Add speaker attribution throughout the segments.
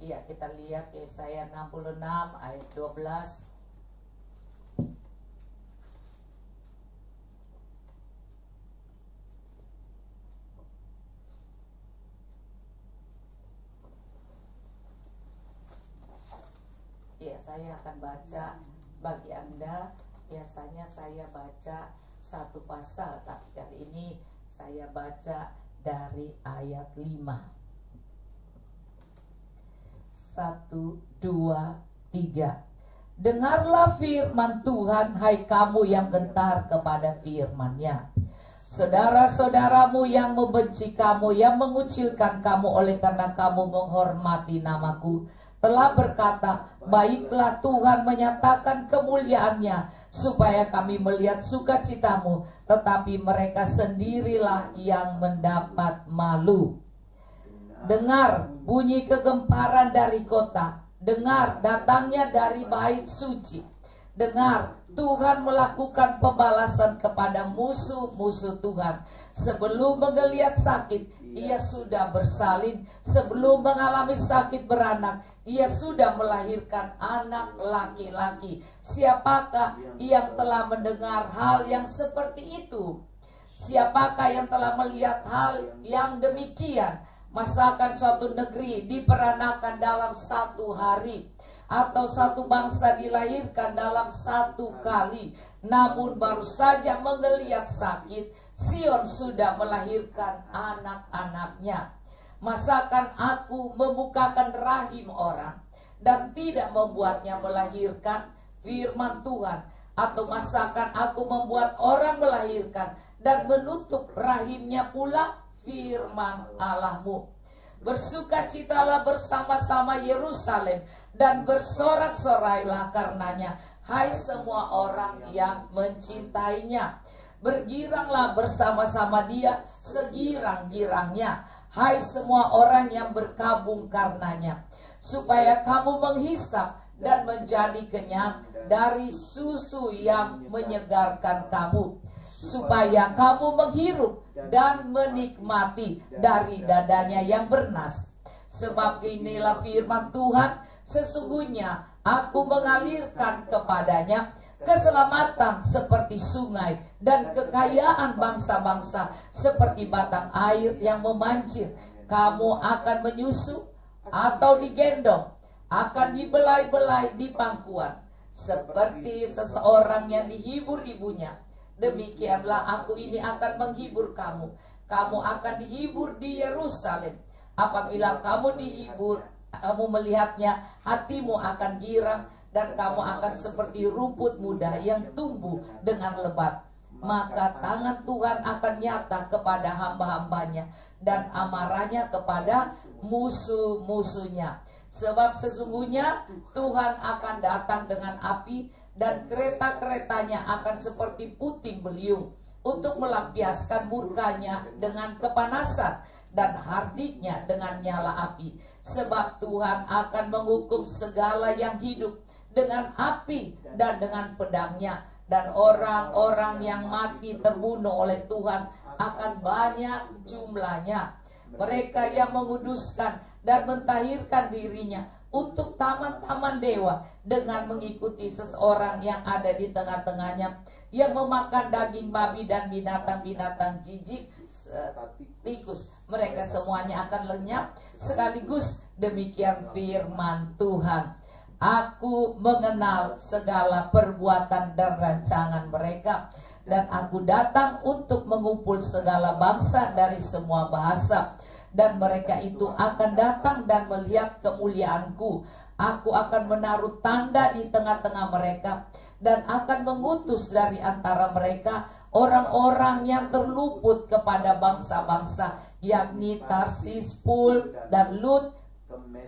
Speaker 1: Iya, kita lihat Yesaya 66 ayat 12. Ya, saya akan baca bagi Anda. Biasanya saya baca satu pasal, tapi kali ini saya baca dari ayat 5. 1, 2, 3. Dengarlah firman Tuhan, hai kamu yang gentar kepada firman-Nya. Saudara-saudaramu yang membenci kamu, yang mengucilkan kamu oleh karena kamu menghormati namaku, telah berkata, baiklah Tuhan menyatakan kemuliaan-Nya, supaya kami melihat sukacitamu, tetapi mereka sendirilah yang mendapat malu. Dengar bunyi kegemparan dari kota, dengar datangnya dari bait suci. Dengar, Tuhan melakukan pembalasan kepada musuh-musuh Tuhan. Sebelum menggeliat sakit, ia sudah bersalin. Sebelum mengalami sakit beranak, ia sudah melahirkan anak laki-laki. Siapakah yang telah mendengar hal yang seperti itu? Siapakah yang telah melihat hal yang demikian? Masakan suatu negeri diperanakan dalam satu hari, atau satu bangsa dilahirkan dalam satu kali. Namun baru saja menggeliat sakit, Sion sudah melahirkan anak-anaknya. Masakan aku membukakan rahim orang dan tidak membuatnya melahirkan, firman Tuhan? Atau masakan aku membuat orang melahirkan dan menutup rahimnya pula, firman Allahmu? Bersukacitalah bersama-sama Yerusalem dan bersorak-sorailah karenanya, hai semua orang yang mencintainya. Bergiranglah bersama-sama dia segirang-girangnya, hai semua orang yang berkabung karenanya. Supaya kamu menghisap dan menjadi kenyang dari susu yang menyegarkan kamu, supaya kamu menghirup dan menikmati dari dadanya yang bernas. Sebab inilah firman Tuhan, sesungguhnya aku mengalirkan kepadanya keselamatan seperti sungai, dan kekayaan bangsa-bangsa seperti batang air yang memancir. Kamu akan menyusu atau digendong, akan dibelai-belai di pangkuan, seperti seseorang yang dihibur ibunya. Demikianlah aku ini akan menghibur kamu. Kamu akan dihibur di Yerusalem. Apabila kamu dihibur, kamu melihatnya, hatimu akan girang, dan kamu akan seperti rumput muda yang tumbuh dengan lebat. Maka tangan Tuhan akan nyata kepada hamba-hambanya, dan amarahnya kepada musuh-musuhnya. Sebab sesungguhnya Tuhan akan datang dengan api, dan kereta-keretanya akan seperti puting beliung, untuk melampiaskan murkanya dengan kepanasan, dan hardiknya dengan nyala api. Sebab Tuhan akan menghukum segala yang hidup dengan api dan dengan pedangnya. Dan orang-orang yang mati terbunuh oleh Tuhan akan banyak jumlahnya. Mereka yang menguduskan dan mentahirkan dirinya untuk taman-taman dewa, dengan mengikuti seseorang yang ada di tengah-tengahnya, yang memakan daging babi dan binatang-binatang jijik tikus. Mereka semuanya akan lenyap sekaligus. Demikian firman Tuhan. Aku mengenal segala perbuatan dan rancangan mereka, dan aku datang untuk mengumpul segala bangsa dari semua bahasa. Dan mereka itu akan datang dan melihat kemuliaanku. Aku akan menaruh tanda di tengah-tengah mereka, dan akan mengutus dari antara mereka orang-orang yang terluput kepada bangsa-bangsa, yakni Tarsis, Pul dan Lut,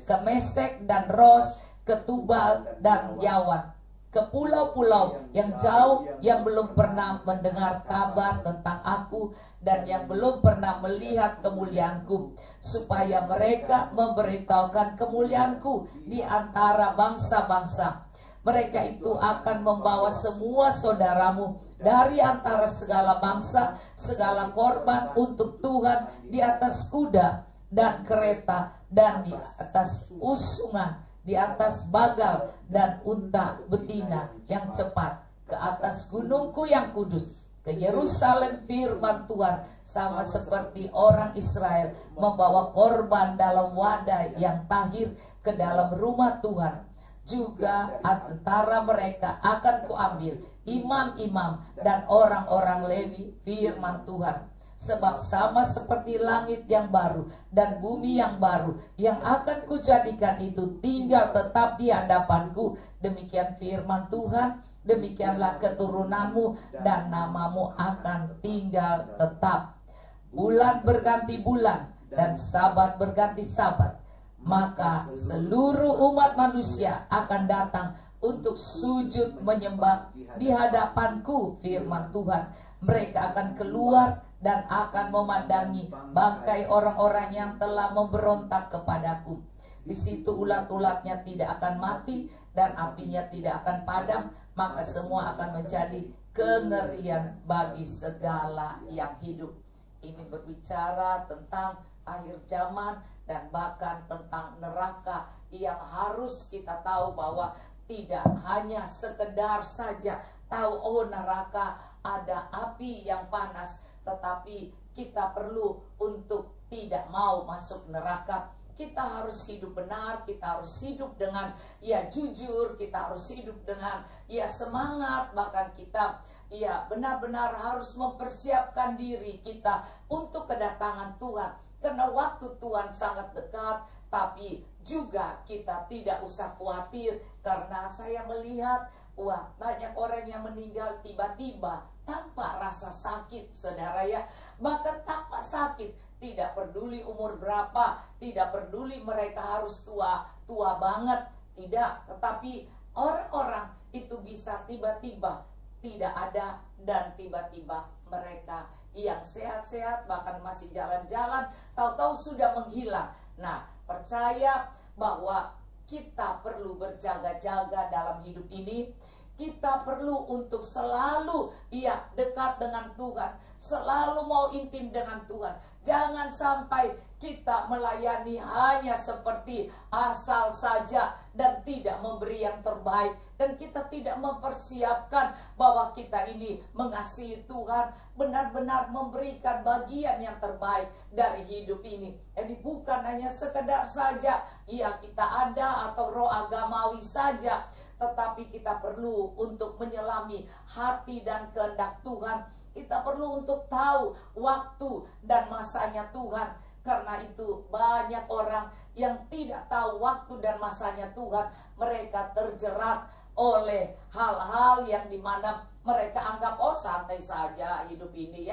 Speaker 1: ke Mesek dan Ros, ke Tubal dan Yawan, ke pulau-pulau yang jauh yang belum pernah mendengar kabar tentang aku, dan yang belum pernah melihat kemuliaanku, supaya mereka memberitahukan kemuliaanku di antara bangsa-bangsa. Mereka itu akan membawa semua saudaramu dari antara segala bangsa, segala korban untuk Tuhan di atas kuda, dan kereta, dan di atas usungan, di atas bagal dan unta betina yang cepat, ke atas gunungku yang kudus, ke Yerusalem. Firman Tuhan, sama seperti orang Israel membawa korban dalam wadah yang tahir ke dalam rumah Tuhan, juga antara mereka akan kuambil imam-imam dan orang-orang Lewi. Firman Tuhan, sebab sama seperti langit yang baru dan bumi yang baru yang akan kujadikan itu tinggal tetap di hadapanku. Demikian firman Tuhan, demikianlah keturunanmu dan namamu akan tinggal tetap. Bulan berganti bulan dan sabat berganti sabat, maka seluruh umat manusia akan datang untuk sujud menyembah di hadapanku. Firman Tuhan, mereka akan keluar dan akan memandangi bangkai orang-orang yang telah memberontak kepadaku. Di situ ulat-ulatnya tidak akan mati dan apinya tidak akan padam, maka semua akan menjadi kengerian bagi segala yang hidup. Ini berbicara tentang akhir zaman dan bahkan tentang neraka yang harus kita tahu bahwa tidak hanya sekedar saja tahu oh neraka ada api yang panas, tetapi kita perlu untuk tidak mau masuk neraka. Kita harus hidup benar, kita harus hidup dengan jujur, kita harus hidup dengan semangat, bahkan kita benar-benar harus mempersiapkan diri kita untuk kedatangan Tuhan, karena waktu Tuhan sangat dekat. Tapi juga kita tidak usah khawatir, karena saya melihat banyak orang yang meninggal tiba-tiba tanpa rasa sakit, saudara bahkan tanpa sakit. Tidak peduli umur berapa, tidak peduli mereka harus tua banget, tidak. Tetapi orang-orang itu bisa tiba-tiba tidak ada, dan tiba-tiba mereka yang sehat-sehat bahkan masih jalan-jalan, tahu-tahu sudah menghilang. Nah, percaya bahwa kita perlu berjaga-jaga dalam hidup ini. Kita perlu untuk selalu dekat dengan Tuhan, selalu mau intim dengan Tuhan. Jangan sampai kita melayani hanya seperti asal saja dan tidak memberi yang terbaik, dan kita tidak mempersiapkan bahwa kita ini mengasihi Tuhan, benar-benar memberikan bagian yang terbaik dari hidup ini. Jadi bukan hanya sekedar saja kita ada atau roh agamawi saja, tetapi kita perlu untuk menyelami hati dan kehendak Tuhan. Kita perlu untuk tahu waktu dan masanya Tuhan. Karena itu banyak orang yang tidak tahu waktu dan masanya Tuhan. Mereka terjerat oleh hal-hal yang dimana mereka anggap santai saja hidup ini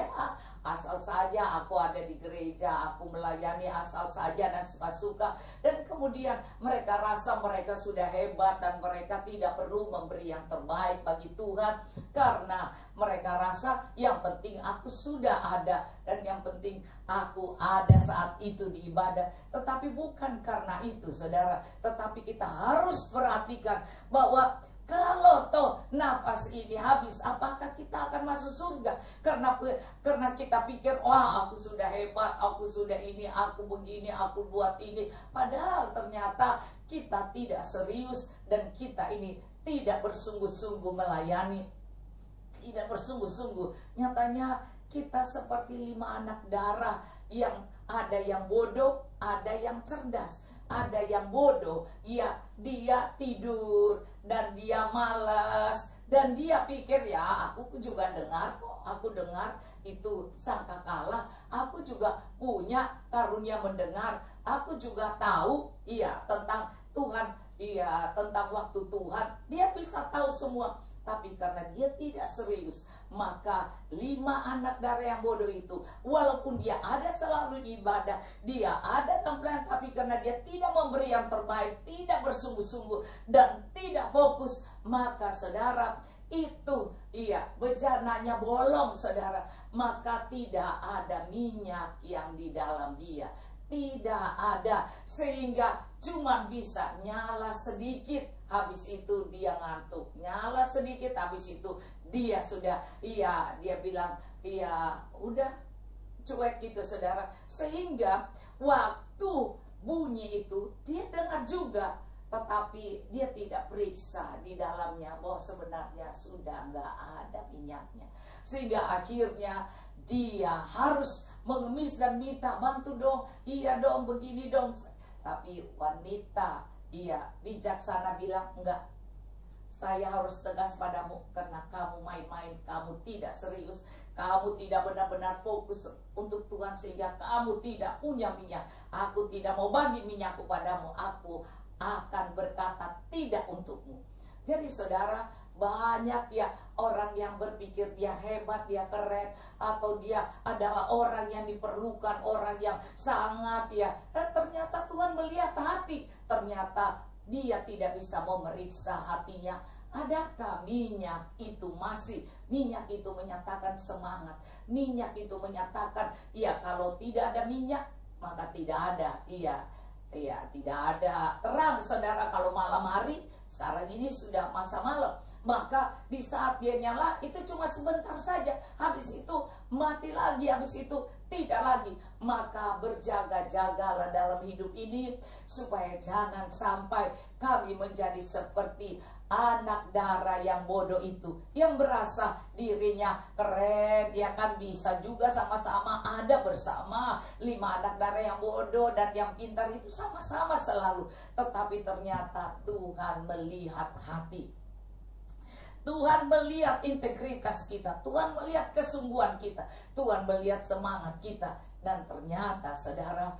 Speaker 1: asal saja aku ada di gereja, aku melayani asal saja dan suka-suka. Dan kemudian mereka rasa mereka sudah hebat dan mereka tidak perlu memberi yang terbaik bagi Tuhan, karena mereka rasa yang penting aku sudah ada dan yang penting aku ada saat itu di ibadah. Tetapi bukan karena itu, saudara, tetapi kita harus perhatikan bahwa kalau toh nafas ini habis, apakah kita akan masuk surga? Karena kita pikir, aku sudah hebat, aku sudah ini, aku begini, aku buat ini. Padahal ternyata kita tidak serius dan kita ini tidak bersungguh-sungguh melayani, tidak bersungguh-sungguh. Nyatanya kita seperti 5 anak darah, yang ada yang bodoh, ada yang cerdas. Ada yang bodoh, dia tidur dan dia malas dan dia pikir aku juga dengar kok, aku dengar itu sangkakala, aku juga punya karunia mendengar, aku juga tahu tentang Tuhan, tentang waktu Tuhan, dia bisa tahu semua. Tapi karena dia tidak serius, maka 5 anak darah yang bodoh itu, walaupun dia ada selalu di ibadah, dia ada dalam pelayanan, tapi karena dia tidak memberi yang terbaik, tidak bersungguh-sungguh dan tidak fokus, maka saudara, itu bejananya bolong, saudara. Maka tidak ada minyak yang di dalam dia, tidak ada, sehingga cuma bisa nyala sedikit, habis itu dia ngantuk, nyala sedikit, habis itu dia sudah dia bilang udah cuek gitu, saudara. Sehingga waktu waktu bunyi itu dia dengar juga, tetapi dia tidak periksa di dalamnya bahwa sebenarnya sudah nggak ada minyaknya. Sehingga akhirnya dia harus mengemis dan minta, bantu dong, iya dong, begini dong. Tapi wanita bijaksana bilang, enggak, saya harus tegas padamu karena kamu main-main, kamu tidak serius, kamu tidak benar-benar fokus untuk Tuhan sehingga kamu tidak punya minyak. Aku tidak mau bagi minyakku padamu, aku akan berkata tidak untukmu. Jadi saudara, banyak ya orang yang berpikir dia hebat, dia keren, atau dia adalah orang yang diperlukan, orang yang sangat ternyata Tuhan melihat hati. Ternyata dia tidak bisa memeriksa hatinya. Adakah minyak itu minyak itu menyatakan semangat. Minyak itu menyatakan, kalau tidak ada minyak maka tidak ada. Tidak ada terang, saudara. Kalau malam hari, sekarang ini sudah masa malam, maka di saat dia nyala itu cuma sebentar saja, habis itu mati lagi, habis itu tidak lagi. Maka berjaga-jagalah dalam hidup ini supaya jangan sampai kami menjadi seperti anak dara yang bodoh itu, yang berasa dirinya keren, dia kan bisa juga sama-sama ada bersama 5 anak dara yang bodoh dan yang pintar itu sama-sama selalu. Tetapi ternyata Tuhan melihat hati, Tuhan melihat integritas kita, Tuhan melihat kesungguhan kita, Tuhan melihat semangat kita. Dan ternyata saudara,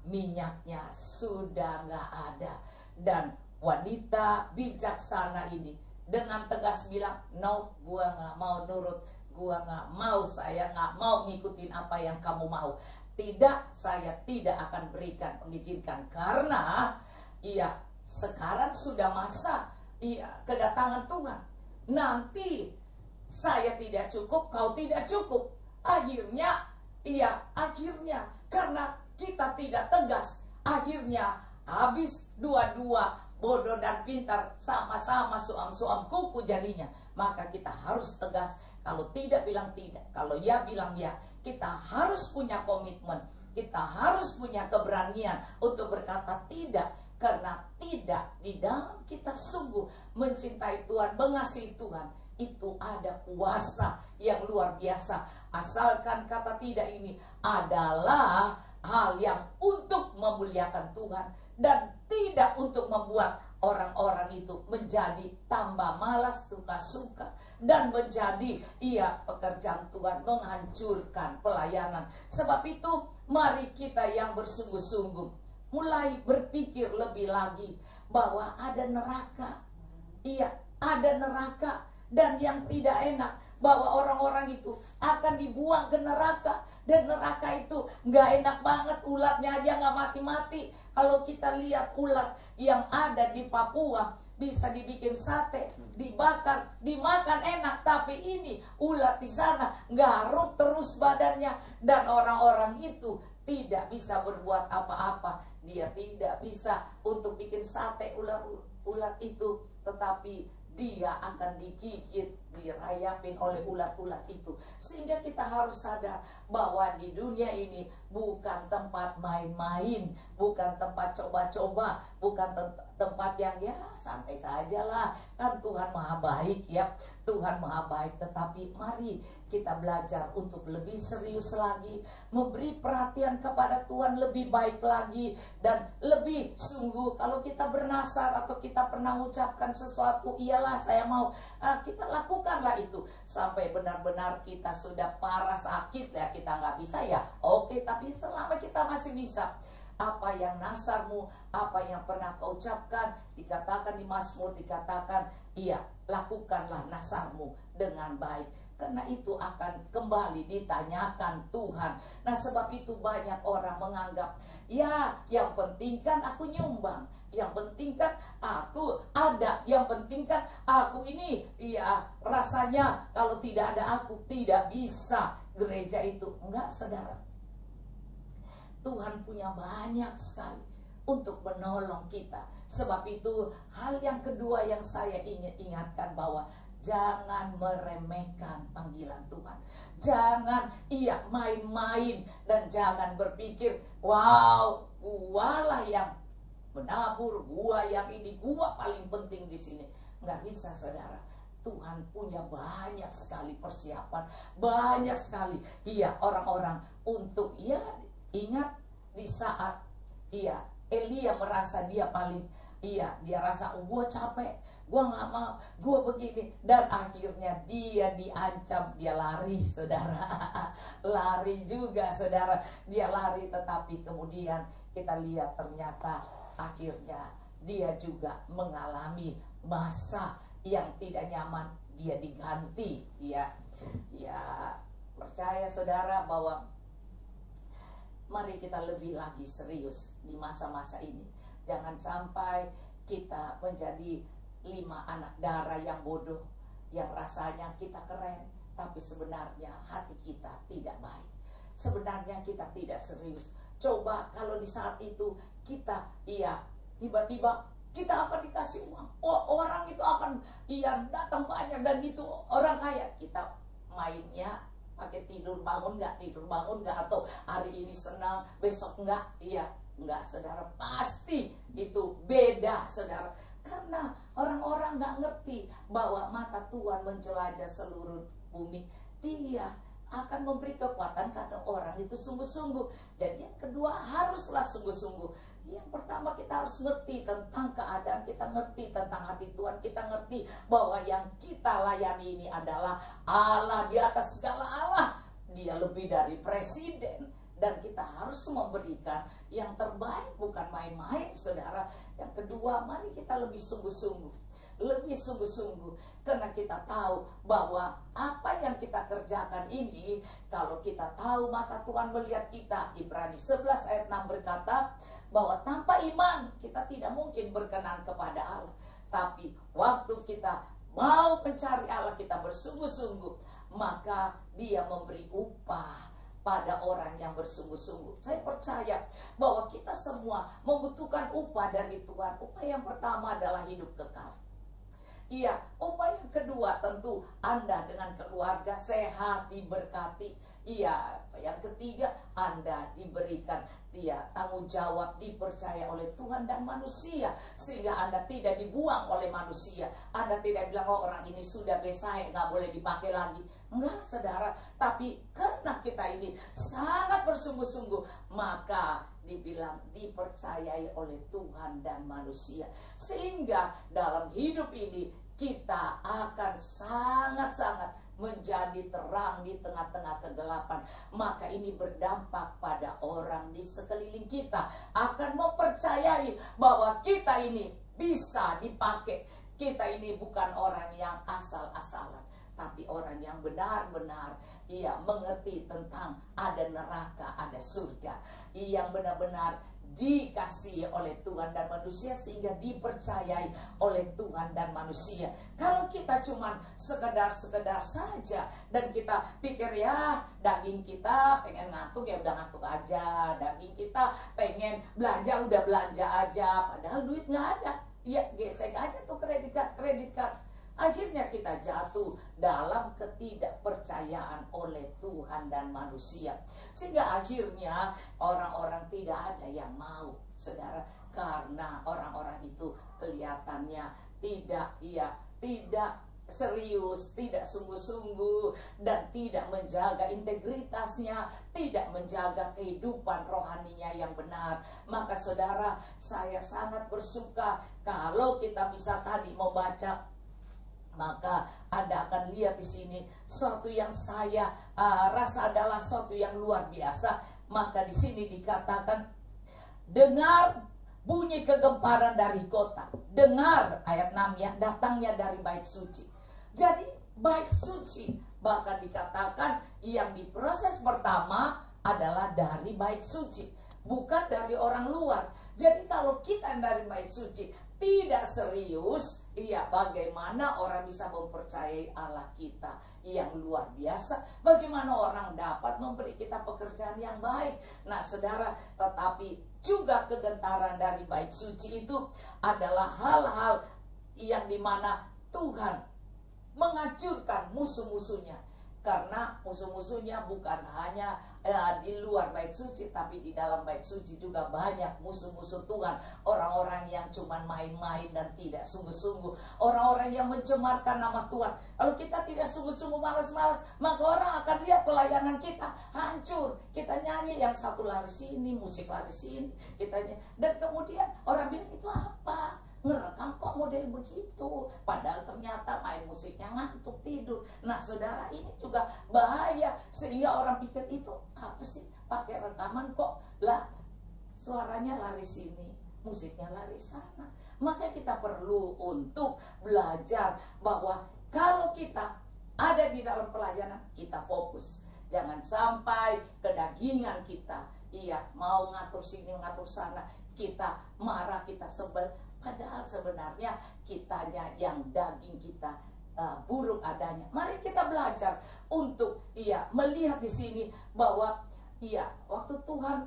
Speaker 1: minyaknya sudah gak ada. Dan wanita bijaksana ini dengan tegas bilang, no, gua gak mau nurut, gua gak mau, saya gak mau ngikutin apa yang kamu mau. Tidak, saya tidak akan berikan, mengizinkan. Karena sekarang sudah masa kedatangan Tuhan. Nanti saya tidak cukup, kau tidak cukup. Akhirnya karena kita tidak tegas, akhirnya habis dua-dua, bodoh dan pintar sama-sama suam-suam kuku jadinya. Maka kita harus tegas. Kalau tidak bilang tidak, kalau ya bilang ya. Kita harus punya komitmen, kita harus punya keberanian untuk berkata tidak. Karena tidak di dalam kita sungguh mencintai Tuhan, mengasihi Tuhan, itu ada kuasa yang luar biasa. Asalkan kata tidak ini adalah hal yang untuk memuliakan Tuhan dan tidak untuk membuat orang-orang itu menjadi tambah malas, suka dan menjadi pekerjaan Tuhan menghancurkan pelayanan. Sebab itu mari kita yang bersungguh-sungguh mulai berpikir lebih lagi bahwa ada neraka. Ada neraka, dan yang tidak enak bahwa orang-orang itu akan dibuang ke neraka. Dan neraka itu gak enak banget, ulatnya aja gak mati-mati. Kalau kita lihat ulat yang ada di Papua, bisa dibikin sate, dibakar, dimakan enak. Tapi ini ulat di sana garuk terus badannya, dan orang-orang itu tidak bisa berbuat apa-apa. Dia tidak bisa untuk bikin sate ulat itu, tetapi dia akan digigit, dirayapin oleh ulat-ulat itu. Sehingga kita harus sadar bahwa di dunia ini bukan tempat main-main, bukan tempat coba-coba, bukan tempat yang santai saja lah. Kan Tuhan maha baik Tuhan maha baik. Tetapi mari kita belajar untuk lebih serius lagi, memberi perhatian kepada Tuhan lebih baik lagi, dan lebih sungguh. Kalau kita bernasar atau kita pernah mengucapkan sesuatu, iyalah saya mau, kita lakukanlah itu sampai benar-benar kita sudah parah sakit kita nggak bisa oke, tapi selama kita masih bisa, apa yang nasarmu, apa yang pernah kau ucapkan, dikatakan di Mazmur, dikatakan lakukanlah nasarmu dengan baik. Karena itu akan kembali ditanyakan Tuhan. Nah, sebab itu banyak orang menganggap yang penting kan aku nyumbang, yang penting kan aku ada, yang penting kan aku ini rasanya kalau tidak ada aku tidak bisa gereja itu. Enggak, saudara, Tuhan punya banyak sekali untuk menolong kita. Sebab itu hal yang kedua yang saya ingin ingatkan bahwa jangan meremehkan panggilan Tuhan. Jangan main-main dan jangan berpikir, wow, gualah yang menabur, gua yang ini, gua paling penting di sini. Nggak bisa, saudara. Tuhan punya banyak sekali persiapan, banyak sekali orang-orang untuk ingat di saat Elia merasa dia paling dia rasa gue capek, gue nggak mau, gue begini, dan akhirnya dia diancam, dia lari, saudara. Lari juga, saudara, dia lari, tetapi kemudian kita lihat ternyata akhirnya dia juga mengalami masa yang tidak nyaman, dia diganti. Percaya, saudara, bahwa mari kita lebih lagi serius di masa-masa ini. Jangan sampai kita menjadi 5 anak darah yang bodoh, yang rasanya kita keren, tapi sebenarnya hati kita tidak baik. Sebenarnya kita tidak serius. Coba kalau di saat itu kita tiba-tiba kita akan dikasih uang, orang itu akan datang banyak, dan itu orang kaya, kita mainnya pakai tidur bangun nggak, atau hari ini senang besok enggak. Enggak, saudara, pasti itu beda, saudara. Karena orang-orang nggak ngerti bahwa mata Tuhan menjelajah seluruh bumi. Dia akan memberi kekuatan karena orang itu sungguh-sungguh. Jadi yang kedua, haruslah sungguh-sungguh. Yang pertama, kita harus ngerti tentang keadaan, kita ngerti tentang hati Tuhan, kita ngerti bahwa yang kita layani ini adalah Allah di atas segala Allah. Dia lebih dari presiden, dan kita harus memberikan yang terbaik, bukan main-main, saudara. Yang kedua, mari kita lebih sungguh-sungguh, karena kita tahu bahwa apa yang kita kerjakan ini, kalau kita tahu mata Tuhan melihat kita. Ibrani 11 ayat 6 berkata bahwa tanpa iman kita tidak mungkin berkenan kepada Allah. Tapi waktu kita mau mencari Allah, kita bersungguh-sungguh, maka Dia memberi upah pada orang yang bersungguh-sungguh. Saya percaya bahwa kita semua membutuhkan upah dari Tuhan. Upah yang pertama adalah hidup kekal. Upah yang kedua tentu Anda dengan keluarga sehat, diberkati. Yang ketiga, Anda diberikan tanggung jawab, dipercaya oleh Tuhan dan manusia, sehingga Anda tidak dibuang oleh manusia. Anda tidak bilang, oh orang ini sudah besar, nggak boleh dipakai lagi. Enggak, saudara. Tapi karena kita ini sangat bersungguh-sungguh, maka dibilang dipercayai oleh Tuhan dan manusia, sehingga dalam hidup ini kita akan sangat-sangat menjadi terang di tengah-tengah kegelapan. Maka ini berdampak pada orang di sekeliling kita, akan mempercayai bahwa kita ini bisa dipakai. Kita ini bukan orang yang asal-asalan, tapi orang yang benar-benar mengerti tentang ada neraka, ada surga, yang benar-benar dikasihi oleh Tuhan dan manusia, sehingga dipercayai oleh Tuhan dan manusia. Kalau kita cuma sekedar saja, dan kita pikir daging kita pengen ngantuk, ya udah ngantuk aja, daging kita pengen belanja, udah belanja aja, padahal duit nggak ada, gesek aja tuh kredit card. Akhirnya kita jatuh dalam ketidakpercayaan oleh Tuhan dan manusia, sehingga akhirnya orang-orang tidak ada yang mau, saudara, karena orang-orang itu kelihatannya tidak serius, tidak sungguh-sungguh, dan tidak menjaga integritasnya, tidak menjaga kehidupan rohaninya yang benar. Maka saudara, saya sangat bersuka kalau kita bisa tadi membaca, maka Anda akan lihat di sini suatu yang saya rasa adalah suatu yang luar biasa. Maka di sini dikatakan, dengar bunyi kegemparan dari kota. Dengar, ayat 6 datangnya dari bait suci. Jadi bait suci, bahkan dikatakan yang diproses pertama adalah dari bait suci, bukan dari orang luar. Jadi kalau kita dari bait suci tidak serius, bagaimana orang bisa mempercayai Allah kita yang luar biasa? Bagaimana orang dapat memberi kita pekerjaan yang baik? Nah, saudara, tetapi juga kegentaran dari bait suci itu adalah hal-hal yang dimana Tuhan menghancurkan musuh-musuhnya. Karena musuh-musuhnya bukan hanya di luar bait suci, tapi di dalam bait suci juga banyak musuh-musuh Tuhan. Orang-orang yang cuma main-main dan tidak sungguh-sungguh. Orang-orang yang mencemarkan nama Tuhan. Kalau kita tidak sungguh-sungguh, malas-malas, maka orang akan lihat pelayanan kita hancur. Kita nyanyi, yang satu lari sini, musik lari sini, dan kemudian orang bilang, itu apa? Ngerekam kok model begitu, padahal ternyata main musiknya ngantuk tidur. Nah saudara, ini juga bahaya, sehingga orang pikir itu apa sih, pakai rekaman kok lah suaranya lari sini, musiknya lari sana. Maka kita perlu untuk belajar bahwa kalau kita ada di dalam pelayanan, kita fokus. Jangan sampai kedagingan kita, mau ngatur sini, ngatur sana, kita marah, kita sebel. Padahal sebenarnya kitanya yang daging kita buruk adanya. Mari kita belajar untuk melihat di sini bahwa waktu Tuhan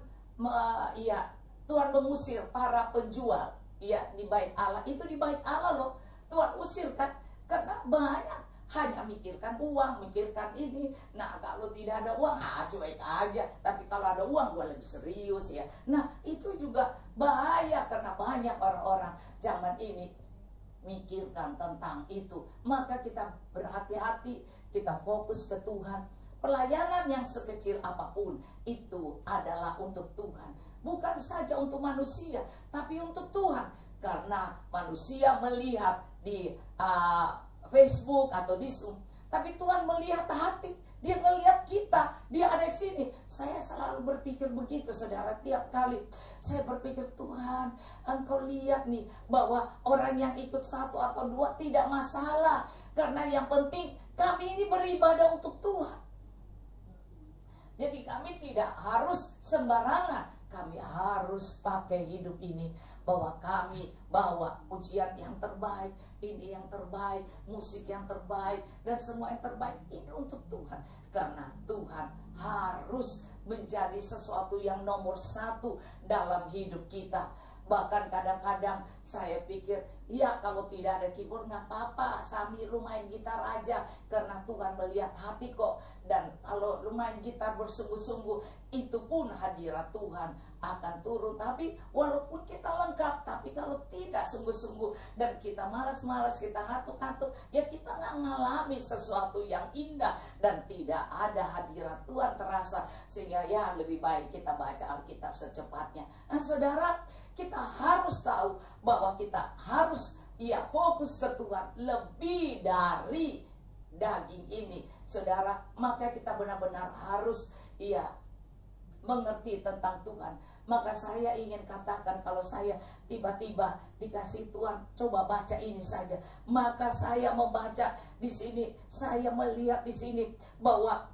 Speaker 1: Tuhan mengusir para penjual di bait Allah, itu di bait Allah loh Tuhan usir kan, karena banyak hanya mikirkan uang, mikirkan ini. Nah kalau tidak ada uang, cuek aja. Tapi kalau ada uang, gue lebih serius ya. Nah itu juga bahaya, karena banyak orang-orang zaman ini mikirkan tentang itu. Maka kita berhati-hati, kita fokus ke Tuhan. Pelayanan yang sekecil apapun itu adalah untuk Tuhan, bukan saja untuk manusia, tapi untuk Tuhan. Karena manusia melihat di Facebook atau di Zoom, tapi Tuhan melihat hati. Dia melihat kita, dia ada di sini. Saya selalu berpikir begitu saudara, tiap kali saya berpikir, Tuhan, Engkau lihat nih bahwa orang yang ikut satu atau dua tidak masalah, karena yang penting kami ini beribadah untuk Tuhan. Jadi kami tidak harus sembarangan, kami harus pakai hidup ini bahwa kami bawa pujian yang terbaik, ini yang terbaik, musik yang terbaik, dan semua yang terbaik ini untuk Tuhan. Karena Tuhan harus menjadi sesuatu yang nomor satu dalam hidup kita. Bahkan kadang-kadang saya pikir, kalau tidak ada keyboard nggak apa-apa, Sami lu main gitar aja, karena Tuhan melihat hati kok. Dan kalau lu main gitar bersungguh-sungguh, itu pun hadirat Tuhan akan turun. Tapi walaupun kita lengkap, tapi kalau tidak sungguh-sungguh dan kita malas-malas, kita ngantuk-ngantuk, ya kita nggak mengalami sesuatu yang indah dan tidak ada hadirat Tuhan terasa. Sehingga lebih baik kita baca Alkitab secepatnya. Nah saudara, kita harus tahu bahwa kita harus fokus ke Tuhan lebih dari daging ini saudara. Maka kita benar-benar harus mengerti tentang Tuhan. Maka saya ingin katakan, kalau saya tiba-tiba dikasih Tuhan, coba baca ini saja, maka saya membaca di sini, saya melihat di sini bahwa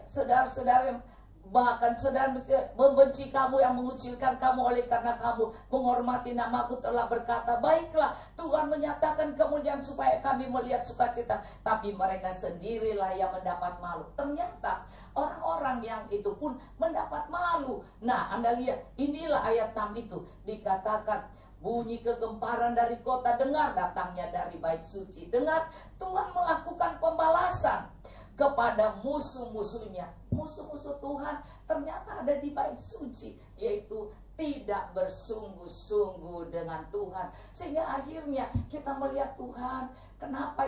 Speaker 1: saudara-saudara, bahkan saudara membenci kamu yang mengucilkan kamu, oleh karena kamu menghormati namaku telah berkata, baiklah Tuhan menyatakan kemuliaan supaya kami melihat sukacita, tapi mereka sendirilah yang mendapat malu. Ternyata orang-orang yang itu pun mendapat malu. Nah Anda lihat, inilah ayat 6 itu dikatakan, bunyi kegemparan dari kota, dengar datangnya dari bait suci. Dengar, Tuhan melakukan pembalasan kepada musuh-musuhnya. Musuh-musuh Tuhan ternyata ada di bait suci, yaitu tidak bersungguh-sungguh dengan Tuhan. Sehingga akhirnya kita melihat, Tuhan, kenapa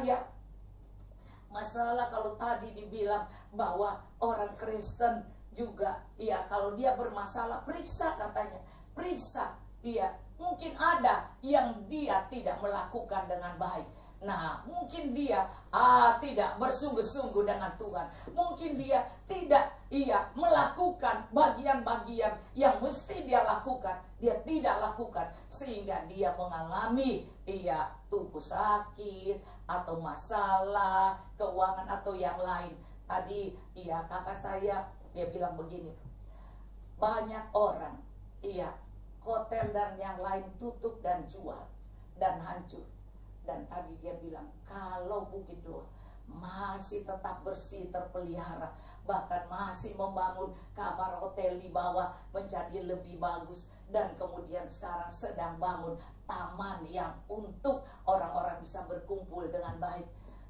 Speaker 1: masalah kalau tadi dibilang bahwa orang Kristen juga kalau dia bermasalah, periksa katanya, periksa mungkin ada yang dia tidak melakukan dengan baik. Nah mungkin dia tidak bersungguh-sungguh dengan Tuhan. Mungkin dia tidak melakukan bagian-bagian yang mesti dia lakukan, dia tidak lakukan, sehingga dia mengalami tubuh sakit atau masalah keuangan atau yang lain. Tadi kakak saya dia bilang begini, banyak orang hotel dan yang lain tutup dan jual dan hancur. Dan tadi dia bilang, kalau Bukit Doa masih tetap bersih, terpelihara, bahkan masih membangun kamar hotel di bawah menjadi lebih bagus, dan kemudian sekarang sedang bangun taman yang untuk orang-orang bisa berkumpul dengan baik.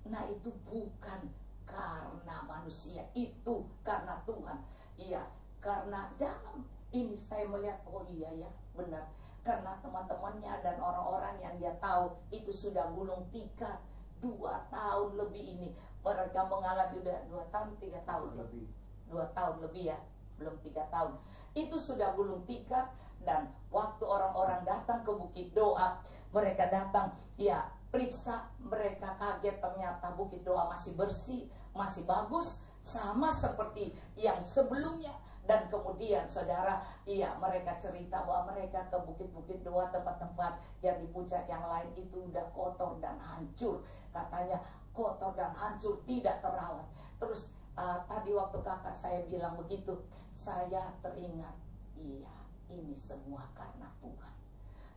Speaker 1: Nah, itu bukan karena manusia, itu karena Tuhan. Iya, karena dalam ini saya melihat, oh iya ya, benar, karena teman-temannya dan orang-orang yang dia tahu itu sudah gulung tikar 2 tahun lebih ini. Mereka mengalami udah 2 tahun 3 tahun lebih. 2 tahun lebih ya, belum 3 tahun. Itu sudah gulung tikar, dan waktu orang-orang datang ke Bukit Doa, mereka datang ya periksa, mereka kaget ternyata Bukit Doa masih bersih, masih bagus, sama seperti yang sebelumnya. Dan kemudian saudara, iya, mereka cerita bahwa mereka ke bukit-bukit Doa, tempat-tempat yang di puncak yang lain itu udah kotor dan hancur. Katanya kotor dan hancur, tidak terawat. Terus tadi waktu kakak saya bilang begitu, saya teringat, iya, ini semua karena Tuhan.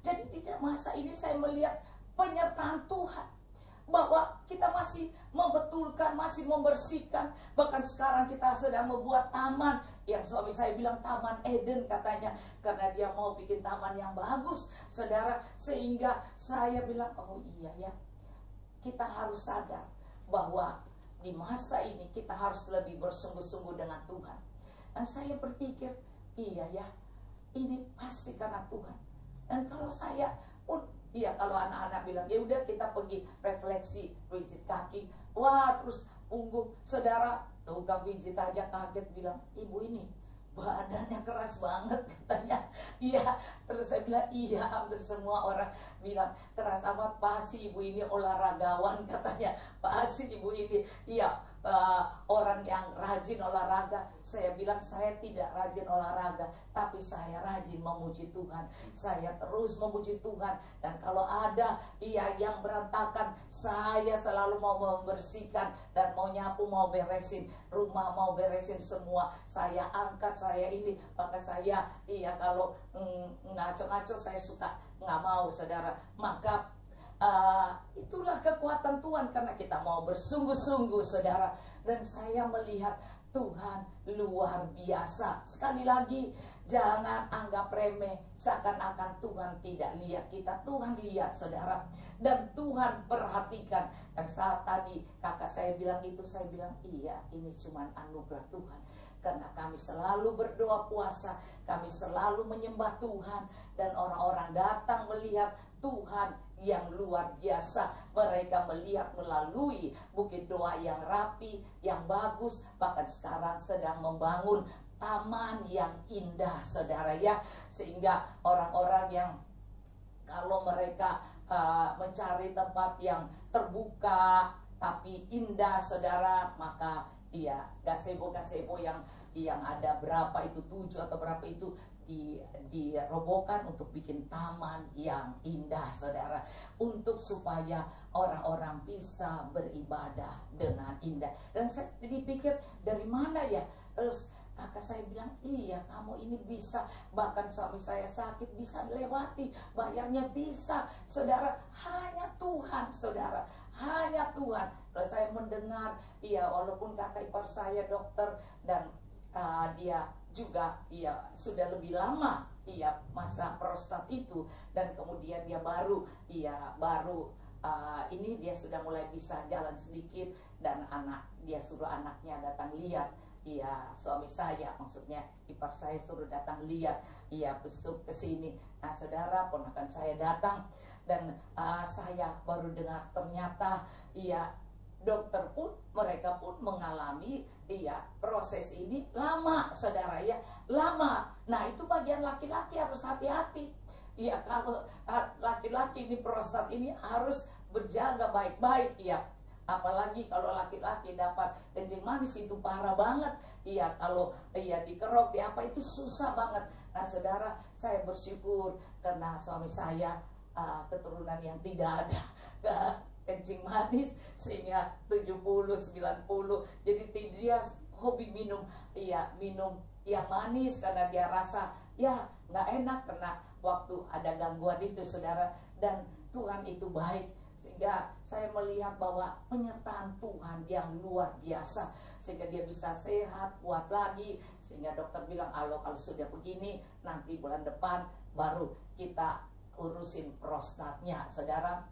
Speaker 1: Jadi di masa ini saya melihat penyertaan Tuhan, bahwa kita masih membetulkan, masih membersihkan. Bahkan sekarang kita sedang membuat taman, yang suami saya bilang Taman Eden katanya, karena dia mau bikin taman yang bagus, saudara. Sehingga saya bilang, oh iya ya, kita harus sadar bahwa di masa ini kita harus lebih bersungguh-sungguh dengan Tuhan. Dan saya berpikir, iya ya, ini pasti karena Tuhan. Dan kalau saya pun, iya, kalau anak-anak bilang, ya udah kita pergi refleksi, pijit kaki, wah terus punggung, saudara, tuh pijit aja kaget, bilang, ibu ini badannya keras banget katanya. Iya, terus saya bilang, iya, hampir semua orang bilang keras amat, pasti ibu ini olahragawan katanya, pasti ibu ini, iya, orang yang rajin olahraga. Saya bilang, saya tidak rajin olahraga, tapi saya rajin memuji Tuhan. Saya terus memuji Tuhan, dan kalau ada yang berantakan, saya selalu mau membersihkan dan mau nyapu, mau beresin rumah, mau beresin semua. Saya angkat, saya ini, maka saya kalau ngaco-ngaco saya suka nggak mau, saudara. Maka itulah kekuatan Tuhan, karena kita mau bersungguh-sungguh, saudara. Dan saya melihat Tuhan luar biasa. Sekali lagi, jangan anggap remeh seakan-akan Tuhan tidak lihat kita. Tuhan lihat, saudara, dan Tuhan perhatikan. Dan saat tadi kakak saya bilang itu, saya bilang, iya, ini cuma anugerah Tuhan. Karena kami selalu berdoa puasa, kami selalu menyembah Tuhan, dan orang-orang datang melihat Tuhan yang luar biasa. Mereka melihat melalui Bukit Doa yang rapi, yang bagus, bahkan sekarang sedang membangun taman yang indah, saudara ya. Sehingga orang-orang yang kalau mereka mencari tempat yang terbuka tapi indah, saudara, maka gazebo yang ada berapa itu, 7 atau berapa itu dirobohkan untuk bikin taman yang indah, saudara, untuk supaya orang-orang bisa beribadah dengan indah. Dan saya dipikir, dari mana ya? Terus kakak saya bilang, iya, kamu ini bisa, bahkan suami saya sakit bisa lewati, bayarnya bisa, saudara, hanya Tuhan, saudara, hanya Tuhan. Kalau saya mendengar, walaupun kakak ipar saya dokter, dan dia juga sudah lebih lama masa prostat itu, dan kemudian dia baru ini dia sudah mulai bisa jalan sedikit, dan dia suruh anaknya datang lihat, suami saya, maksudnya ipar saya suruh datang lihat, besuk ke sini. Nah, saudara, ponakan saya datang, dan saya baru dengar ternyata dokter pun, mereka pun mengalami proses ini lama, saudara ya, lama. Nah, itu bagian laki-laki harus hati-hati. Kalau laki-laki ini prostat ini harus berjaga baik-baik ya. Apalagi kalau laki-laki dapat kencing manis, itu parah banget. Kalau dikerok, di apa, itu susah banget. Nah, saudara, saya bersyukur karena suami saya keturunan yang tidak ada kencing manis, sehingga 70-90. Jadi dia hobi minum yang manis, karena dia rasa nggak enak karena waktu ada gangguan itu, saudara. Dan Tuhan itu baik, Sehingga saya melihat bahwa penyertaan Tuhan yang luar biasa, sehingga dia bisa sehat, kuat lagi. Sehingga dokter bilang, kalau sudah begini, nanti bulan depan baru kita urusin prostatnya. Saudara,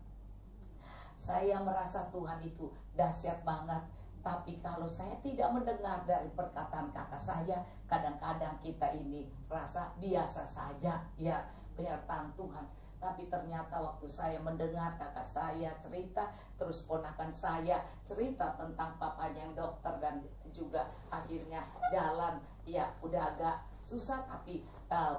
Speaker 1: saya merasa Tuhan itu dahsyat banget. Tapi kalau saya tidak mendengar dari perkataan kakak saya, kadang-kadang kita ini rasa biasa saja ya penyertaan Tuhan. Tapi ternyata waktu saya mendengar kakak saya cerita, terus ponakan saya cerita tentang papanya yang dokter, dan juga akhirnya jalan ya udah agak susah tapi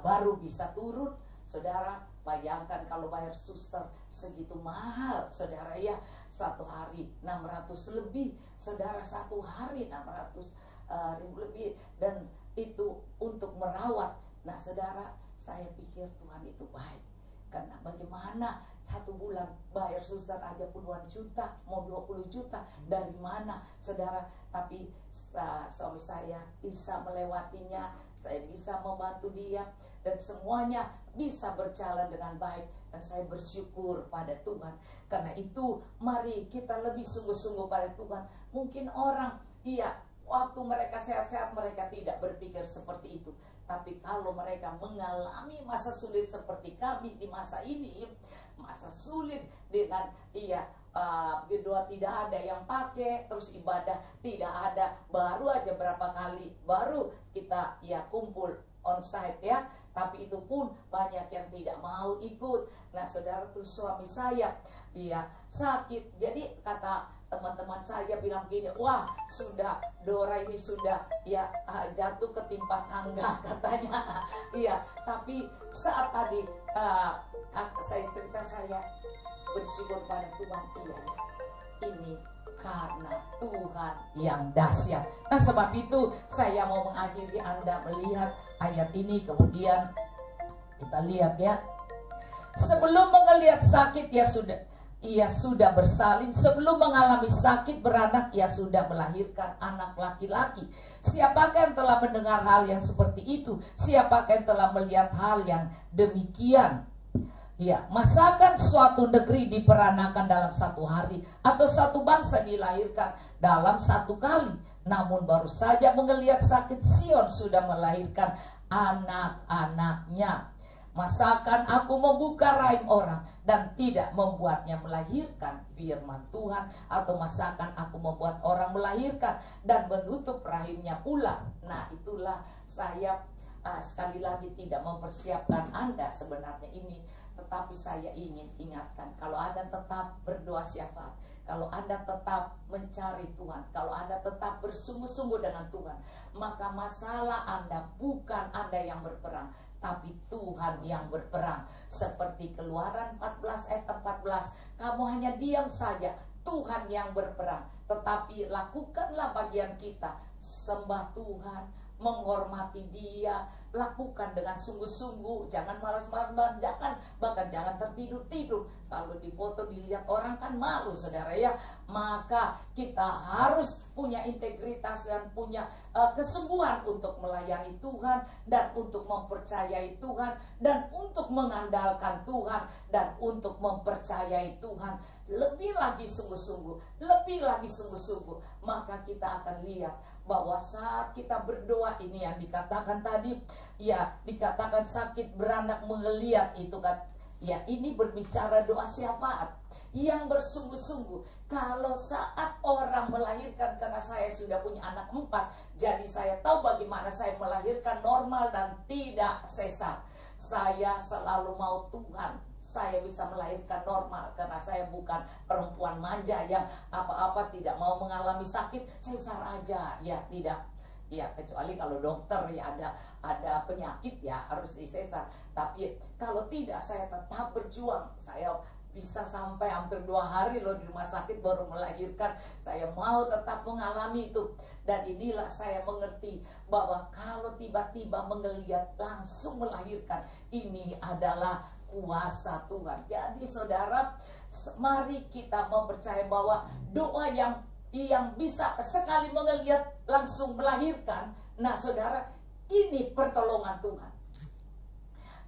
Speaker 1: baru bisa turun. Saudara, bayangkan kalau bayar suster segitu mahal, saudara ya, satu hari 600 lebih, saudara, satu hari 600 ribu lebih, dan itu untuk merawat. Nah saudara, saya pikir Tuhan itu baik. Karena bagaimana satu bulan bayar suster aja puluhan juta, mau 20 juta dari mana, saudara? Tapi suami saya bisa melewatinya, saya bisa membantu dia, dan semuanya bisa berjalan dengan baik. Dan saya bersyukur pada Tuhan. Karena itu mari kita lebih sungguh-sungguh pada Tuhan. Mungkin orang waktu mereka sehat-sehat mereka tidak berpikir seperti itu. Tapi kalau mereka mengalami masa sulit seperti kami di masa ini, masa sulit dengan doa tidak ada yang pakai, terus ibadah tidak ada, baru aja berapa kali baru kita kumpul onsite ya, tapi itu pun banyak yang tidak mau ikut. Nah saudara, terus suami saya sakit, jadi kata teman-teman saya bilang begini, wah sudah Dora ini sudah jatuh ketimpa tangga katanya. Tapi saat tadi saya cerita, saya bersyukur pada Tuhan, ini karena Tuhan yang dahsyat. Nah sebab itu saya mau mengakhiri Anda melihat ayat ini. Kemudian kita lihat ya, sebelum melihat sakit ia sudah bersalin, sebelum mengalami sakit beranak ia sudah melahirkan anak laki-laki. Siapakah yang telah mendengar hal yang seperti itu? Siapakah yang telah melihat hal yang demikian? Masakan suatu negeri diperanakan dalam satu hari, atau satu bangsa dilahirkan dalam satu kali? Namun baru saja menggeliat sakit, Sion sudah melahirkan anak-anaknya. Masakan aku membuka rahim orang dan tidak membuatnya melahirkan, firman Tuhan? Atau masakan aku membuat orang melahirkan dan menutup rahimnya pula? Nah itulah saya sekali lagi tidak mempersiapkan Anda sebenarnya ini, tetapi saya ingin ingatkan, kalau Anda tetap berdoa syafaat, kalau Anda tetap mencari Tuhan, kalau Anda tetap bersungguh-sungguh dengan Tuhan, maka masalah Anda bukan Anda yang berperang, tapi Tuhan yang berperang. Seperti Keluaran 14 ayat 14, kamu hanya diam saja, Tuhan yang berperang. Tetapi lakukanlah bagian kita, sembah Tuhan, menghormati Dia, lakukan dengan sungguh-sungguh, jangan malas-malasan, bahkan jangan tertidur-tidur. Kalau di foto dilihat orang kan malu, saudara ya. Maka kita harus punya integritas dan punya kesembuhan untuk melayani Tuhan, dan untuk mempercayai Tuhan, dan untuk mengandalkan Tuhan, dan untuk mempercayai Tuhan lebih lagi sungguh-sungguh, lebih lagi sungguh-sungguh. Maka kita akan lihat bahwa saat kita berdoa, ini yang dikatakan tadi, dikatakan sakit beranak menggeliat itu kan, ini berbicara doa syafaat yang bersungguh-sungguh. Kalau saat orang melahirkan, karena saya sudah punya anak 4, jadi saya tahu bagaimana saya melahirkan normal dan tidak sesar. Saya selalu mau Tuhan, saya bisa melahirkan normal, karena saya bukan perempuan manja yang apa-apa tidak mau mengalami sakit, sesar aja, tidak. Kecuali kalau dokter ada penyakit harus disesar. Tapi kalau tidak, saya tetap berjuang. Saya bisa sampai hampir 2 hari loh di rumah sakit baru melahirkan. Saya mau tetap mengalami itu. Dan inilah saya mengerti bahwa kalau tiba-tiba menggeliat langsung melahirkan, ini adalah kuasa Tuhan. Jadi saudara, mari kita mempercayai bahwa doa yang bisa sekali menggeliat langsung melahirkan. Nah saudara, ini pertolongan Tuhan.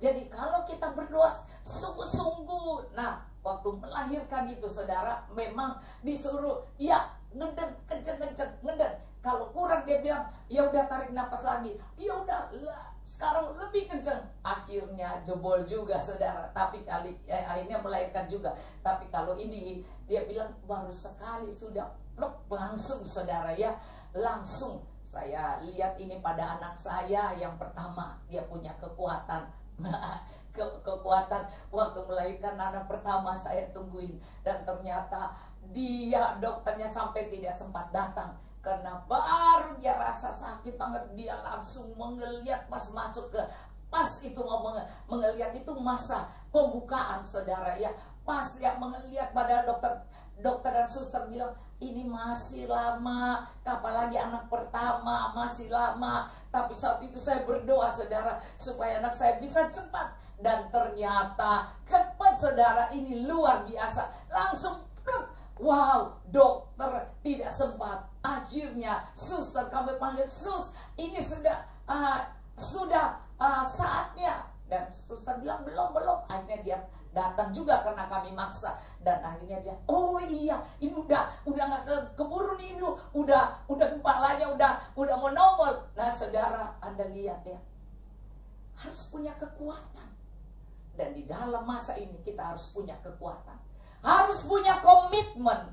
Speaker 1: Jadi kalau kita berdoa sungguh-sungguh, nah waktu melahirkan itu saudara, memang disuruh ya ngeden, kenceng ngeden. Kalau kurang dia bilang ya udah tarik napas lagi, ya udah sekarang lebih kenceng. Akhirnya jebol juga saudara, tapi akhirnya melahirkan juga. Tapi kalau ini dia bilang baru sekali sudah plok, langsung saudara ya, langsung. Saya lihat ini pada anak saya yang pertama, dia punya kekuatan kekuatan waktu melahirkan anak pertama. Saya tungguin, dan ternyata dia, dokternya sampai tidak sempat datang karena baru dia rasa sakit banget. Dia langsung mengeliat pas masuk ke, pas itu mau mengeliat itu masa pembukaan saudara ya, pas ya mengeliat, padahal dokter dan suster bilang ini masih lama, apalagi anak pertama masih lama. Tapi saat itu saya berdoa saudara supaya anak saya bisa cepat, dan ternyata cepat saudara. Ini luar biasa, langsung wow, dokter tidak sempat. Akhirnya suster, kami panggil, sus ini sudah saatnya. Dan suster bilang belum. Akhirnya dia datang juga karena kami maksa. Dan akhirnya dia, oh iya ini udah gak keburu nih, udah kepalanya udah mau nongol. Nah saudara, Anda lihat ya, harus punya kekuatan. Dan di dalam masa ini kita harus punya kekuatan, harus punya komitmen,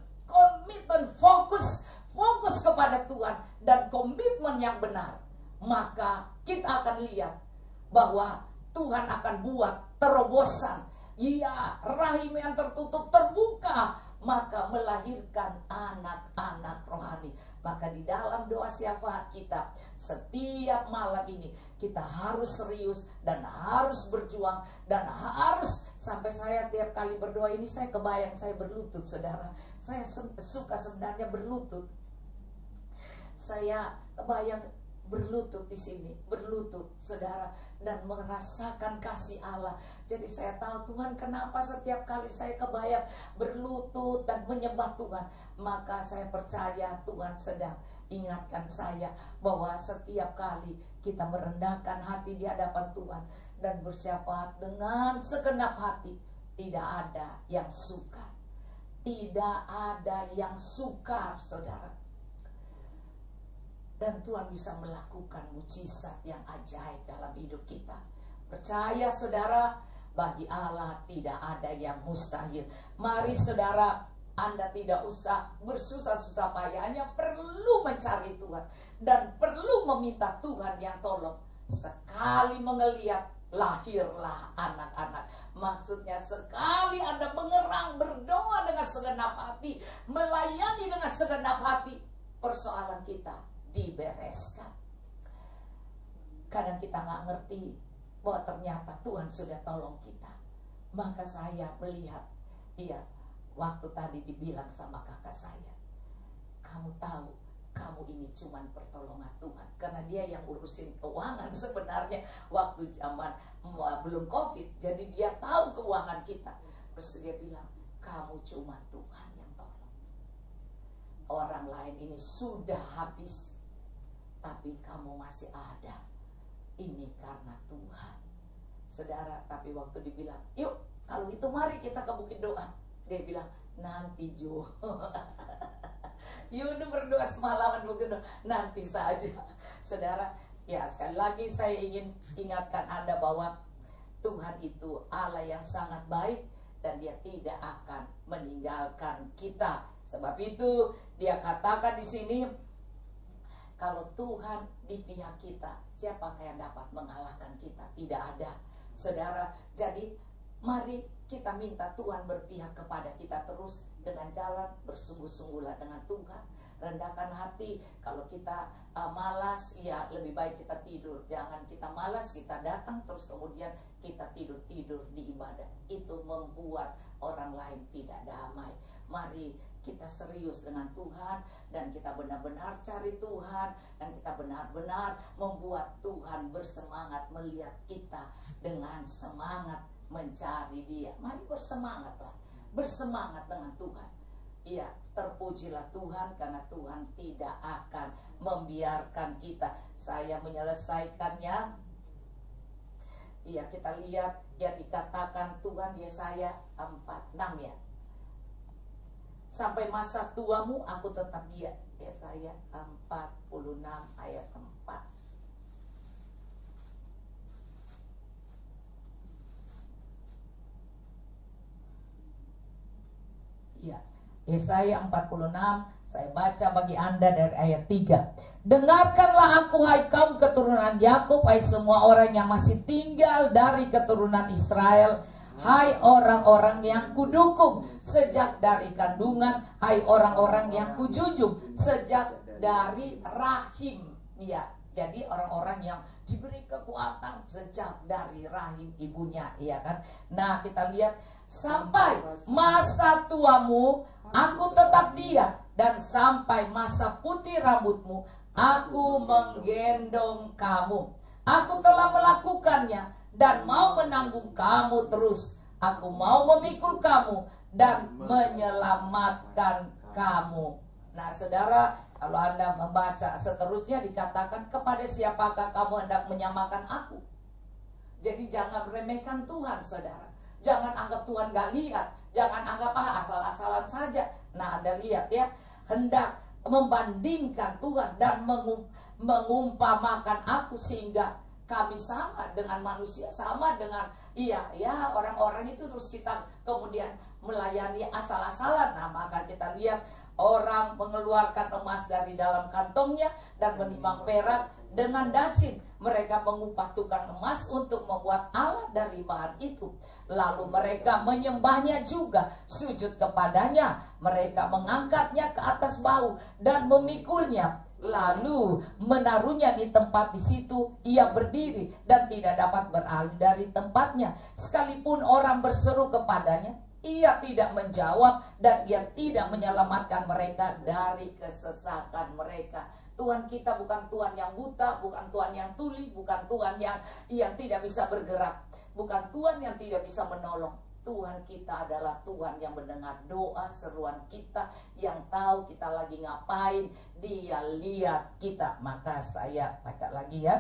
Speaker 1: fokus kepada Tuhan, dan komitmen yang benar. Maka kita akan lihat bahwa Tuhan akan buat terobosan. Ya, rahim yang tertutup terbuka, maka melahirkan anak-anak rohani. Maka di dalam doa syafaat kita setiap malam ini, kita harus serius dan harus berjuang, dan harus, sampai saya tiap kali berdoa ini saya kebayang saya berlutut saudara. Saya suka sebenarnya berlutut. Saya kebayang berlutut di sini, berlutut saudara, dan merasakan kasih Allah. Jadi saya tahu Tuhan, kenapa setiap kali saya kebayang berlutut dan menyembah Tuhan, maka saya percaya Tuhan sedang ingatkan saya bahwa setiap kali kita merendahkan hati di hadapan Tuhan dan bersyafaat dengan segenap hati, tidak ada yang sukar, tidak ada yang sukar saudara. Dan Tuhan bisa melakukan mujizat yang ajaib dalam hidup kita. Percaya saudara, bagi Allah tidak ada yang mustahil. Mari saudara, Anda tidak usah bersusah-susah payah, hanya perlu mencari Tuhan dan perlu meminta Tuhan yang tolong. Sekali mengeliat, lahirlah anak-anak. Maksudnya sekali Anda mengerang, berdoa dengan segenap hati, melayani dengan segenap hati, persoalan kita dibereskan. Kadang kita gak ngerti bahwa ternyata Tuhan sudah tolong kita. Maka saya melihat, iya, waktu tadi dibilang sama kakak saya, kamu tahu, kamu ini cuman pertolongan Tuhan. Karena dia yang urusin keuangan sebenarnya waktu zaman belum COVID. Jadi dia tahu keuangan kita. Terus dia bilang, kamu cuma Tuhan yang tolong. Orang lain ini sudah habis, tapi kamu masih ada. Ini karena Tuhan saudara. Tapi waktu dibilang, yuk kalau itu mari kita ke Bukit Doa, dia bilang, nanti Jo. Yuk berdoa semalaman Bukit Doa, nanti saja saudara. Ya, sekali lagi saya ingin ingatkan Anda bahwa Tuhan itu Allah yang sangat baik, dan dia tidak akan meninggalkan kita. Sebab itu dia katakan di sini, kalau Tuhan di pihak kita, siapakah yang dapat mengalahkan kita? Tidak ada saudara. Jadi mari kita minta Tuhan berpihak kepada kita terus dengan jalan bersungguh-sungguhlah dengan Tuhan. Rendahkan hati. Kalau kita malas, ya lebih baik kita tidur. Jangan kita malas, kita datang terus kemudian kita tidur di ibadah. Itu membuat orang lain tidak damai. Mari kita serius dengan Tuhan, dan kita benar-benar cari Tuhan, dan kita benar-benar membuat Tuhan bersemangat melihat kita dengan semangat mencari Dia. Mari bersemangatlah, bersemangat dengan Tuhan. Iya, terpujilah Tuhan, karena Tuhan tidak akan membiarkan kita. Saya menyelesaikannya. Iya, kita lihat ya dikatakan Tuhan Yesaya 46 ya. Sampai masa tuamu aku tetap dia. Yesaya 46 ayat 4. Ya, Yesaya 46, saya baca bagi Anda dari ayat 3. Dengarkanlah aku, hai kaum keturunan Yakub, hai semua orang yang masih tinggal dari keturunan Israel, hai orang-orang yang kudukung sejak dari kandungan, hai orang-orang yang kujunjung sejak dari rahim. Ya, jadi orang-orang yang diberi kekuatan sejak dari rahim ibunya, ya kan? Nah, kita lihat sampai masa tuamu aku tetap dia, dan sampai masa putih rambutmu aku menggendong kamu. Aku telah melakukannya dan mau menanggung kamu terus. Aku mau memikul kamu dan menyelamatkan kamu. Nah, saudara, kalau Anda membaca seterusnya dikatakan, kepada siapakah kamu hendak menyamakan aku? Jadi jangan remehkan Tuhan, saudara. Jangan anggap Tuhan gak lihat. Jangan anggap asal-asalan saja. Nah, Anda lihat ya, hendak membandingkan Tuhan dan mengumpamakan aku sehingga kami sama dengan manusia, sama dengan orang-orang itu, terus kita kemudian melayani asal-asalan. Nah, maka kita lihat orang mengeluarkan emas dari dalam kantongnya dan menimbang perak dengan dacin. Mereka mengupah tukang emas untuk membuat Allah dari bahan itu. Lalu mereka menyembahnya juga, sujud kepadanya. Mereka mengangkatnya ke atas bahu dan memikulnya, lalu menaruhnya di tempat di situ ia berdiri dan tidak dapat beralih dari tempatnya. Sekalipun orang berseru kepadanya, ia tidak menjawab dan ia tidak menyelamatkan mereka dari kesesakan mereka. Tuhan kita bukan Tuhan yang buta, bukan Tuhan yang tuli, bukan Tuhan yang tidak bisa bergerak, bukan Tuhan yang tidak bisa menolong. Tuhan kita adalah Tuhan yang mendengar doa seruan kita, yang tahu kita lagi ngapain, Dia lihat kita. Maka saya baca lagi ya.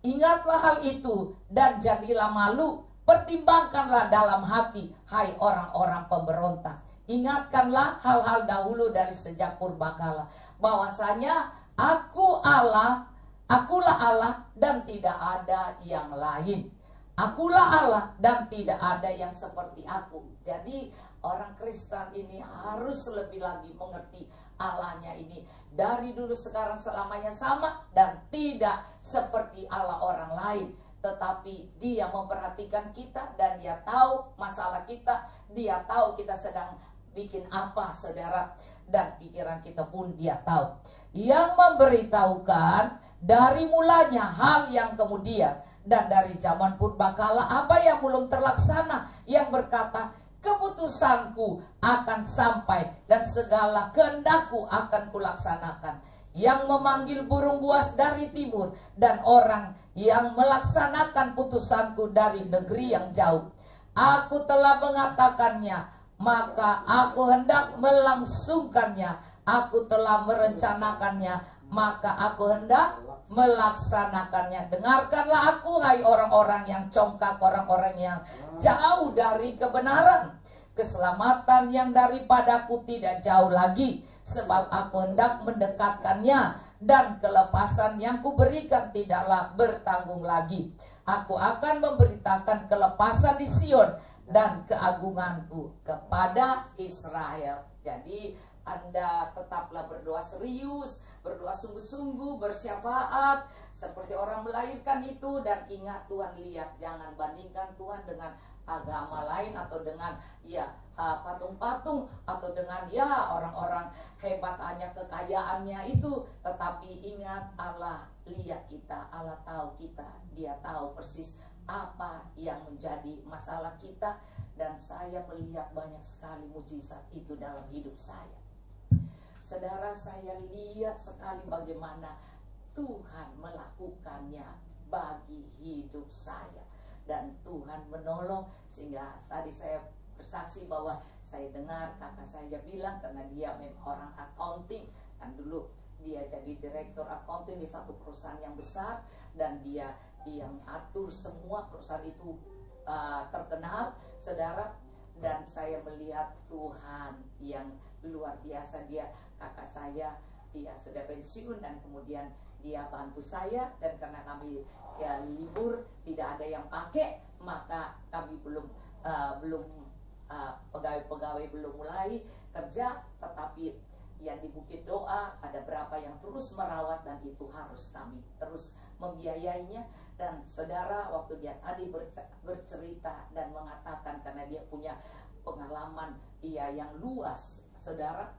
Speaker 1: Ingatlah hal itu dan jadilah malu. Pertimbangkanlah dalam hati, hai orang-orang pemberontak. Ingatkanlah hal-hal dahulu dari sejak purbakala, bahwasanya akulah Allah dan tidak ada yang lain. Akulah Allah dan tidak ada yang seperti aku. Jadi orang Kristen ini harus lebih lagi mengerti Allahnya ini dari dulu, sekarang, selamanya sama dan tidak seperti Allah orang lain. Tetapi Dia memperhatikan kita dan Dia tahu masalah kita. Dia tahu kita sedang bikin apa, saudara, dan pikiran kita pun Dia tahu. Yang memberitahukan dari mulanya hal yang kemudian dan dari zaman purbakala apa yang belum terlaksana, yang berkata, keputusanku akan sampai dan segala kehendakku akan kulaksanakan. Yang memanggil burung buas dari timur dan orang yang melaksanakan putusanku dari negeri yang jauh. Aku telah mengatakannya, maka aku hendak melangsungkannya. Aku telah merencanakannya, maka aku hendak melaksanakannya. Dengarkanlah aku, hai orang-orang yang congkak, orang-orang yang jauh dari kebenaran. Keselamatan yang daripadaku tidak jauh lagi, sebab aku hendak mendekatkannya, dan kelepasan yang kuberikan tidaklah bertanggung lagi. Aku akan memberitakan kelepasan di Sion dan keagunganku kepada Israel. Jadi Anda tetaplah berdoa serius, berdoa sungguh-sungguh, bersyafaat seperti orang melahirkan itu, dan ingat Tuhan lihat. Jangan bandingkan Tuhan dengan agama lain atau dengan patung-patung atau dengan orang-orang hebat hanya kekayaannya itu. Tetapi ingat, Allah lihat kita, Allah tahu kita, Dia tahu persis apa yang menjadi masalah kita. Dan saya melihat banyak sekali mujizat itu dalam hidup saya. Saudara, saya lihat sekali bagaimana Tuhan melakukannya bagi hidup saya. Dan Tuhan menolong, sehingga tadi saya bersaksi bahwa saya dengar kakak saya bilang, karena dia memang orang accounting, kan dulu dia jadi direktur accounting di satu perusahaan yang besar, dan dia yang atur semua perusahaan itu terkenal, saudara. Dan saya melihat Tuhan yang luar biasa. Dia kakak saya, dia sudah pensiun, dan kemudian dia bantu saya, dan karena kami ya libur tidak ada yang pakai, maka kami belum pegawai-pegawai belum mulai kerja, tetapi yang di Bukit Doa ada berapa yang terus merawat, dan itu harus kami terus membiayainya. Dan saudara, waktu dia tadi bercerita dan mengatakan, karena dia punya pengalaman dia yang luas, saudara,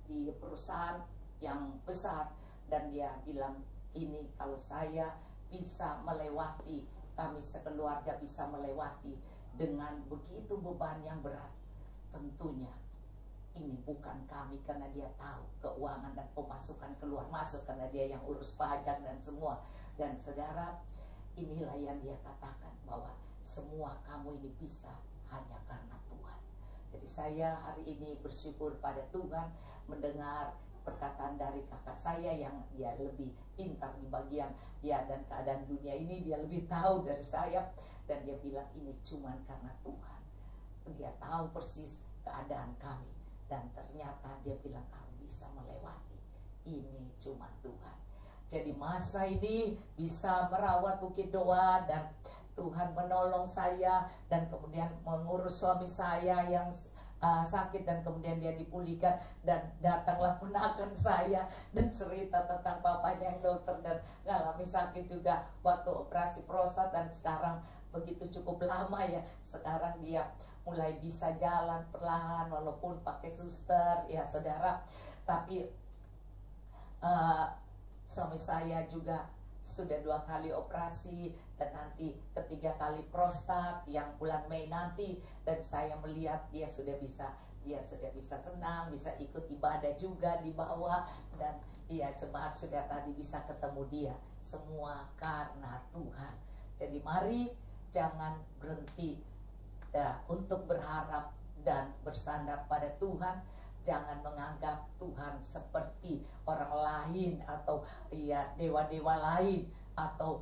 Speaker 1: di perusahaan yang besar, dan dia bilang, ini kalau saya bisa melewati, kami sekeluarga bisa melewati dengan begitu beban yang berat, tentunya ini bukan kami, karena dia tahu keuangan dan pemasukan keluar masuk, karena dia yang urus pajak dan semua. Dan saudara, inilah yang dia katakan, bahwa semua kamu ini bisa hanya karena Tuhan. Jadi saya hari ini bersyukur pada Tuhan mendengar perkataan dari kakak saya yang dia lebih pintar di bagian ya dan keadaan dunia ini, dia lebih tahu dari saya, dan dia bilang ini cuman karena Tuhan. Dia tahu persis keadaan kami, dan ternyata dia bilang kamu bisa melewati, ini cuma Tuhan. Jadi masa ini bisa merawat Bukit Doa, dan Tuhan menolong saya, dan kemudian mengurus suami saya yang sakit, dan kemudian dia dipulihkan, dan datanglah ponakan saya dan cerita tentang papanya yang dokter dan ngalami sakit juga waktu operasi prostat, dan sekarang begitu cukup lama ya, sekarang dia mulai bisa jalan perlahan walaupun pakai suster ya saudara. Tapi suami saya juga sudah 2 kali operasi, dan nanti ketiga kali prostat yang bulan Mei nanti, dan saya melihat dia sudah bisa senang, bisa ikut ibadah juga di bawah, dan ya jemaat sudah tadi bisa ketemu dia, semua karena Tuhan. Jadi mari jangan berhenti untuk berharap dan bersandar pada Tuhan. Jangan menganggap Tuhan seperti orang lain, atau ya dewa-dewa lain, atau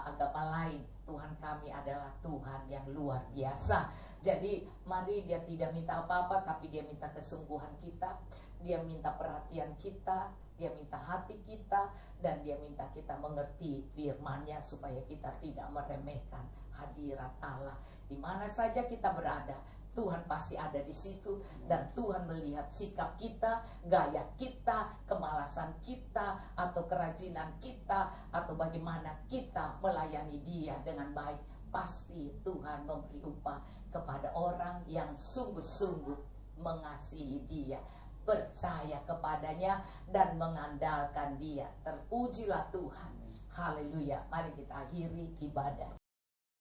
Speaker 1: agama lain. Tuhan kami adalah Tuhan yang luar biasa. Jadi mari dia tidak minta apa-apa, tapi dia minta kesungguhan kita, dia minta perhatian kita, dia minta hati kita, dan dia minta kita mengerti firman-Nya supaya kita tidak meremehkan hadirat Allah. Di mana saja kita berada, Tuhan pasti ada di situ, dan Tuhan melihat sikap kita, gaya kita, kemalasan kita, atau kerajinan kita, atau bagaimana kita melayani Dia dengan baik. Pasti Tuhan memberi upah kepada orang yang sungguh-sungguh mengasihi Dia, percaya kepadanya, dan mengandalkan Dia. Terpujilah Tuhan. Haleluya. Mari kita akhiri ibadah.